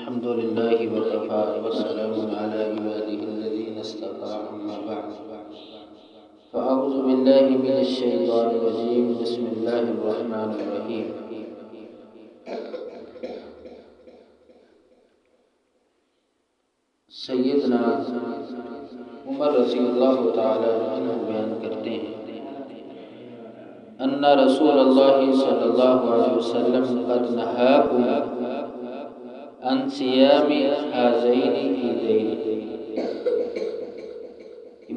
الحمد لله وكفى والسلام على عباده الذين اصطفى أما بعد فأعوذ بالله من الشيطان الرجيم بسم الله الرحمن الرحيم سیدنا عمر رضی اللہ تعالی عنہ بیان کرتے ہیں ان رسول اللہ صلی اللہ علیہ وسلم قد نہاکم عن صیام هذین العیدین،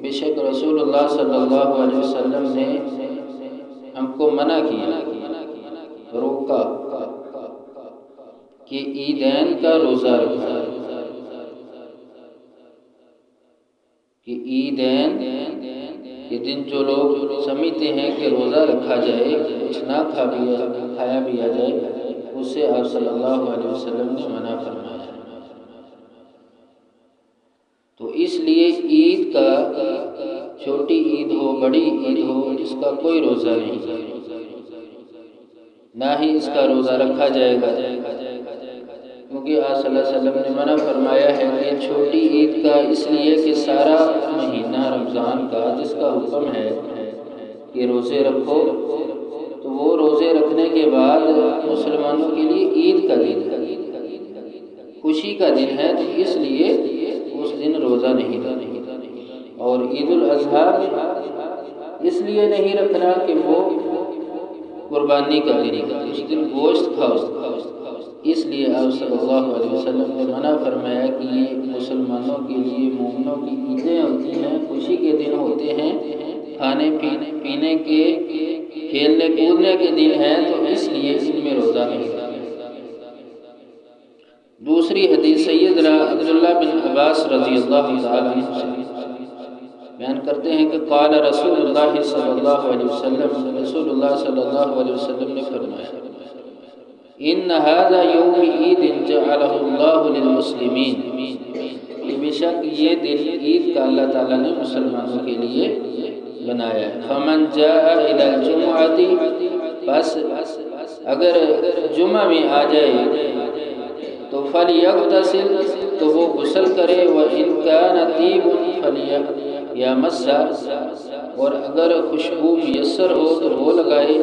بے شک رسول اللہ صلی اللہ علیہ وسلم نے ہم کو منع کیا، روکا کہ عیدین کا روزہ رکھا، کہ عیدین کے دن جو لوگ سمجھتے ہیں کہ روزہ رکھا جائے، کچھ نہ کھایا بھی آ جائے، اسے آپ صلی اللہ علیہ وسلم نے منع فرمایا۔ تو اس لیے عید کا، چھوٹی عید ہو بڑی عید ہو، اس کا کوئی روزہ نہیں، نہ ہی اس کا روزہ رکھا جائے گا، کیونکہ آپ صلی اللہ علیہ وسلم نے منع فرمایا ہے کہ چھوٹی عید کا، اس لیے کہ سارا مہینہ رمضان کا جس کا حکم ہے کہ روزے رکھو، تو وہ روزے رکھنے کے بعد مسلمانوں کے لیے عید کا دن ہے، خوشی کا دن ہے، تو اس لیے اس دن روزہ نہیں رکھنا۔ اور عید الاضحیٰ اس لیے نہیں رکھنا کہ وہ قربانی کا دن ہے، اس دن گوشت کھاؤ، اس لیے آپ صلی اللہ علیہ وسلم نے منع فرمایا کہ یہ مسلمانوں کے لیے، مومنوں کی عیدیں ہوتی ہیں، خوشی کے دن ہوتے ہیں، کھانے پینے کے، کھیلنے کودنے کے دن ہیں، تو اس لیے ان میں روزہ نہیں رکھنا۔ دوسری حدیث سیدنا عبداللہ بن عباس رضی اللہ تعالیٰ عنہ سے بیان کرتے ہیں کہ قال رسول اللہ صلی اللہ علیہ وسلم، رسول اللہ صلی اللہ علیہ وسلم نے فرمایا ان هذا یوم عید جعلہ اللہ للمسلمین، بے شک یہ دن عید کا اللہ تعالیٰ نے مسلمانوں کے لیے بنایا ہے۔ فمن جاء الى الجمعۃ، بس اگر جمعہ میں آ جائے تو فلیغتسل، تو وہ غسل کرے، وان کان طیب فلیمس، اور اگر خوشبو میسر ہو تو وہ لگائے،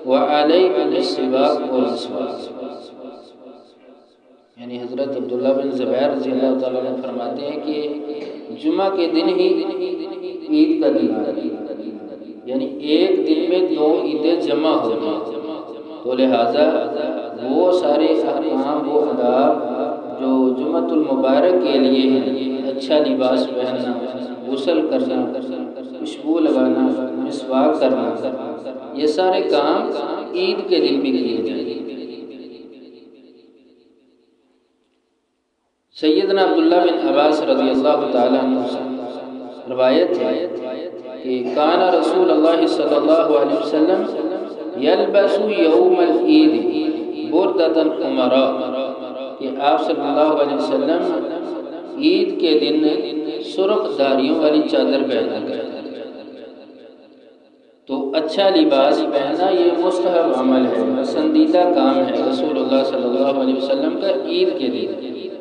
وعلیکم السواک والمسواک، یعنی حضرت عبداللہ بن زبیر رضی اللہ تعالیٰ عنہ فرماتے ہیں کہ جمعہ کے دن ہی عید کا دن ہے، یعنی ایک دن میں دو عیدیں جمع ہوتی ہیں، تو لہٰذا وہ سارے احکام، وہ آداب جو جمعۃ المبارک کے لیے ہیں، اچھا لباس پہننا، غسل کرنا، خوشبو لگانا، مسواک کرنا، یہ سارے کام عید کے دن بھی کیے جائیں۔ سیدنا عبداللہ بن عباس رضی اللہ تعالیٰ عنہ سے روایت ہے کہ کان رسول اللہ صلی اللہ علیہ وسلم یلبس یوم العید بردۃ حمراء، کہ آپ صلی اللہ علیہ وسلم عید کے دن سرخ دھاریوں والی چادر پہنا کرتے، تو اچھا لباس پہننا یہ مستحب عمل ہے، پسندیدہ کام ہے رسول اللہ صلی اللہ علیہ وسلم کا عید کے دن،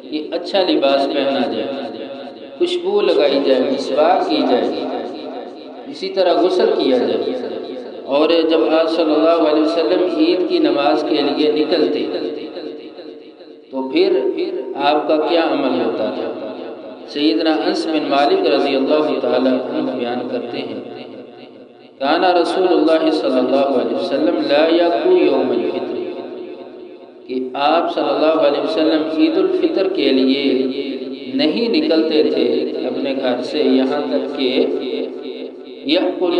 کہ اچھا لباس پہنا جائے، خوشبو لگائی جائے، مسواک کی جائے، اسی طرح غسل کیا جائے۔ اور جب آپ صلی اللہ علیہ وسلم عید کی نماز کے لیے نکلتے تو پھر آپ کا کیا عمل ہوتا تھا؟ سیدنا انس بن مالک رضی اللہ تعالی عنہ بیان کرتے ہیں کان رسول اللہ صلی اللہ علیہ وسلم لا یقو یوم الفطر، کہ آپ صلی اللہ علیہ وسلم عید الفطر کے لیے نہیں نکلتے تھے اپنے گھر سے، یہاں تک کہ یأکل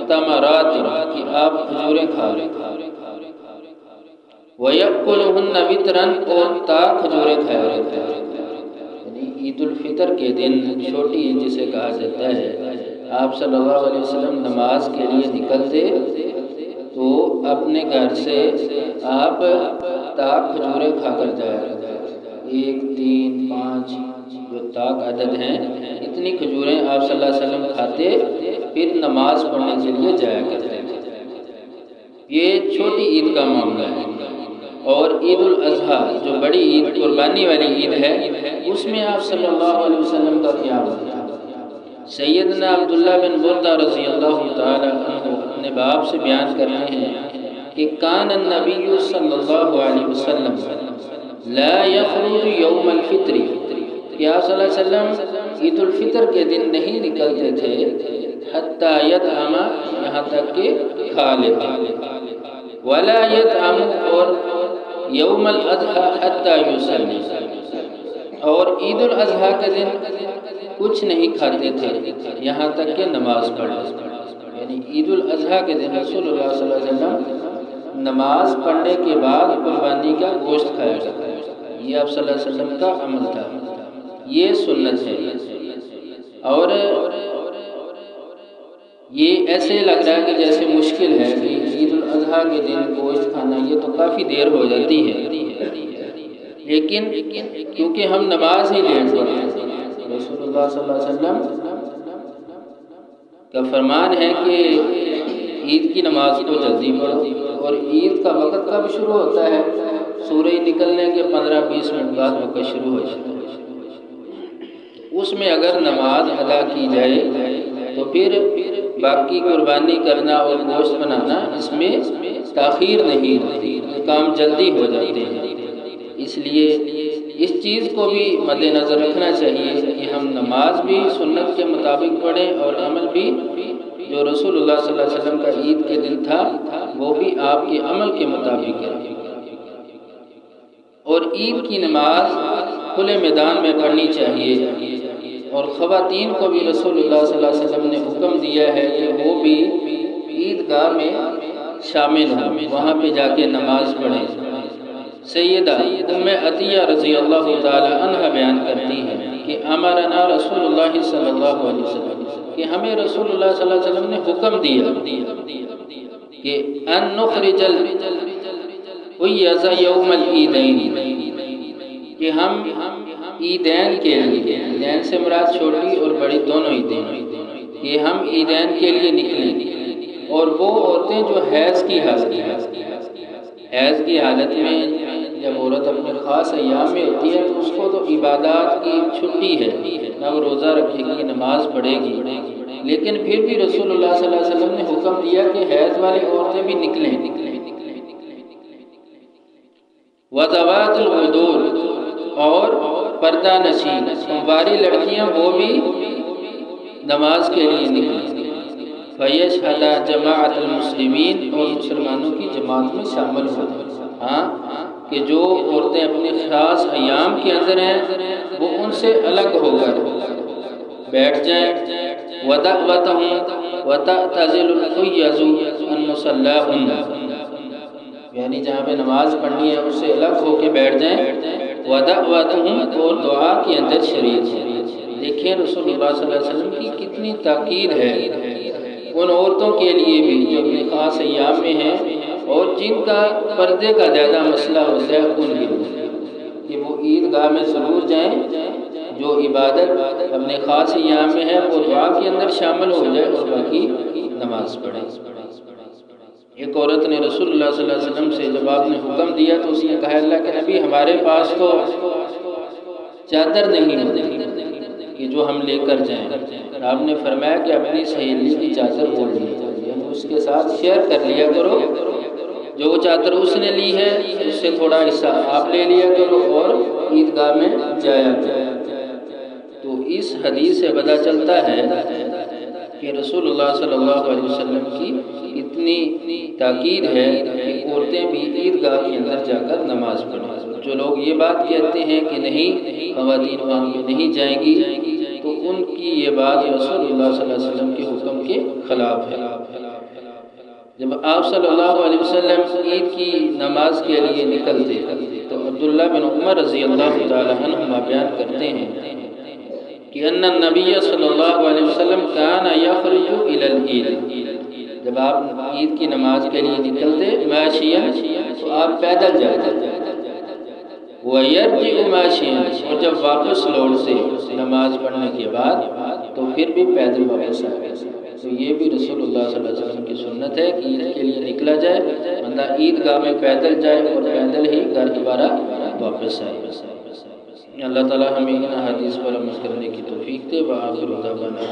تمرات، کہ آپ کھجوریں کھا لیں، وَيَأْكُلُهُنَّ وِتْرًا، اور کھجوریں کھایا رہتے ہیں، یعنی عید الفطر کے دن، چھوٹی عید جسے کہا جاتا ہے، آپ صلی اللہ علیہ وسلم نماز کے لیے نکلتے تو اپنے گھر سے آپ کھجوریں کھا کر جایا کرتے، 1، 3، 5 جو عدد ہیں، اتنی کھجوریں آپ صلی اللہ علیہ وسلم کھاتے، پھر نماز پڑھنے کے لیے جایا کرتے تھے۔ یہ چھوٹی عید کا معاملہ ہے۔ اور عید الاضحیٰ جو بڑی عید قربانی والی عید ہے اس میں آپ صلی اللہ علیہ وسلم کا قیام ہوتا ہے۔ سیدنا عبداللہ بن بردہ رضی اللہ تعالی عنہ اپنے باپ سے بیان کرتے ہیں کہ کان النبی صلی اللہ علیہ وسلم لا یخرج یوم الفطر، کہ آپ صلی اللہ علیہ وسلم عید الفطر کے دن نہیں نکلتے تھے حتی یطعم، یہاں تک کہ کھا لیتے، ولا یطعم، اور یوم الاضحیٰ حتی یصلی، اور عید الاضحیٰ کے دن کچھ نہیں کھاتے تھے یہاں تک کہ نماز پڑھے۔ یعنی عید الاضحیٰ کے دن رسول اللہ صلی اللہ علیہ وسلم نماز پڑھنے کے بعد قربانی کا گوشت کھایا کرتے ہیں۔ یہ آپ صلی اللہ علیہ وسلم کا عمل تھا، یہ سنت ہے۔ اور یہ ایسے لگ رہا ہے کہ جیسے مشکل ہے کہ عید الاضحیٰ کے دن گوشت کھانا، یہ تو کافی دیر ہو جاتی ہے، لیکن کیونکہ ہم نماز ہی لیٹ پڑھتے ہیں، رسول اللہ صلی اللہ علیہ وسلم کا فرمان ہے کہ عید کی نماز کو جلدی پڑھو، اور عید کا وقت کب شروع ہوتا ہے؟ سورج نکلنے کے 15-20 منٹ بعد وقت شروع ہو جاتا ہے۔ اس میں اگر نماز ادا کی جائے تو پھر باقی قربانی کرنا اور گوشت بنانا اس میں تاخیر نہیں ہوتی، کام جلدی ہو جاتے ہیں۔ اس لیے اس چیز کو بھی مد نظر رکھنا چاہیے کہ ہم نماز بھی سنت کے مطابق پڑھیں، اور عمل بھی جو رسول اللہ صلی اللہ علیہ وسلم کا عید کے دن تھا وہ بھی آپ کے عمل کے مطابق ہے۔ اور عید کی نماز کھلے میدان میں پڑھنی چاہیے، اور خواتین کو بھی رسول اللہ صلی اللہ علیہ وسلم نے حکم دیا ہے کہ وہ بھی عیدگاہ میں شامل ہوں، وہاں پہ جا کے نماز پڑھیں۔ سیدہ ام عطیہ رضی اللہ تعالی عنہ بیان کرتی ہیں کہ امرنا رسول اللہ صلی اللہ علیہ وسلم، کہ ہمیں رسول اللہ صلی اللہ علیہ وسلم نے حکم دیا کہ ان نخرج الحیض یوم العیدین، کہ ہم عیدین کے لیے، عیدین سے مراد چھوٹی اور بڑی دونوں عیدیں، کہ ہم عیدین کے لیے نکلیں، اور وہ عورتیں جو حیض کی حالت میں، جب عورت اپنے خاص ایام میں ہوتی ہے تو اس کو تو عبادات کی چھٹی ہے، نہ وہ روزہ رکھے گی، نماز پڑھے گی، لیکن پھر بھی رسول اللہ صلی اللہ علیہ وسلم نے حکم دیا کہ حیض والی عورتیں بھی نکلیں۔ وذوات الخدور، اور پردہ نشین کنواری لڑکیاں وہ بھی نماز کے لیے نکلیں۔ فیشہد جماعت المسلمین، اور مسلمانوں کی جماعت میں شامل ہوں۔ ہاں، کہ جو عورتیں اپنے خاص ایام کے اندر ہیں وہ ان سے الگ ہو کر بیٹھ جائیں۔ وَدَعْوَتَهُمْ وَتَعْتَزِلُ الْحُيَّزُ عَنْ مُصَلَّاهُنَّ، یعنی جہاں پہ نماز پڑھنی ہے اس سے الگ ہو کے بیٹھ جائیں۔ وَدَعْوَتَهُمْ، اور دعا کے اندر شریک ہیں۔ دیکھیں رسول اللہ صلی اللہ علیہ وسلم کی کتنی تاکید ہے ان عورتوں کے لیے بھی جو اپنے خاص ایام میں ہیں، اور جن کا پردے کا زیادہ مسئلہ ہوتا ہے ان کے لیے، کہ وہ عیدگاہ میں ضرور جائیں، جو عبادت اپنے خاص ایام میں ہے وہ دعا کے اندر شامل ہو جائے اور باقی نماز پڑھیں۔ ایک عورت نے رسول اللہ صلی اللہ علیہ وسلم سے جب آپ نے حکم دیا تو اس نے کہا اللہ کے نبی ہمارے پاس تو چادر نہیں ہوتی کہ جو ہم لے کر جائیں۔ آپ نے فرمایا کہ اپنی سہیلی کی چادر اوڑھ لیا، یعنی اس کے ساتھ شیئر کر لیا کرو، جو چادر اس نے لی ہے اس سے تھوڑا حصہ آپ لے لیا کرو اور عیدگاہ میں جایا کرو۔ تو اس حدیث سے پتہ چلتا ہے کہ رسول اللہ صلی اللہ علیہ وسلم کی اتنی تاکید ہے کہ عورتیں بھی عیدگاہ کے اندر جا کر نماز پڑھیں۔ جو لوگ یہ بات کہتے ہیں کہ نہیں خواتین وہاں پہ نہیں جائیں گی، تو ان کی یہ بات رسول اللہ صلی اللہ علیہ وسلم کے حکم کے خلاف ہے۔ جب آپ صلی اللہ علیہ وسلم عید کی نماز کے لیے نکلتے تو عبداللہ بن عمر رضی اللہ تعالی عنہما بیان کرتے ہیں کہ ان النبی صلی اللہ علیہ وسلم کان یخرج الی العید، جب آپ عید کی نماز کے لیے نکلتے ماشیا تو آپ پیدل جاتے، وَيَرْجِعُ مَاشِيًا، اور جب واپس لوٹتے نماز پڑھنے کے بعد تو پھر بھی پیدل واپس آتے۔ تو یہ بھی رسول اللہ صلی اللہ علیہ وسلم کی سنت ہے کہ عید کے لیے نکلا جائے، بندہ عید گاہ میں پیدل جائے اور پیدل ہی گھر دوبارہ واپس آئے۔ اللہ تعالیٰ ہمیں ان حدیث پر عمل کرنے کی توفیق دے۔ وآخر دعوانا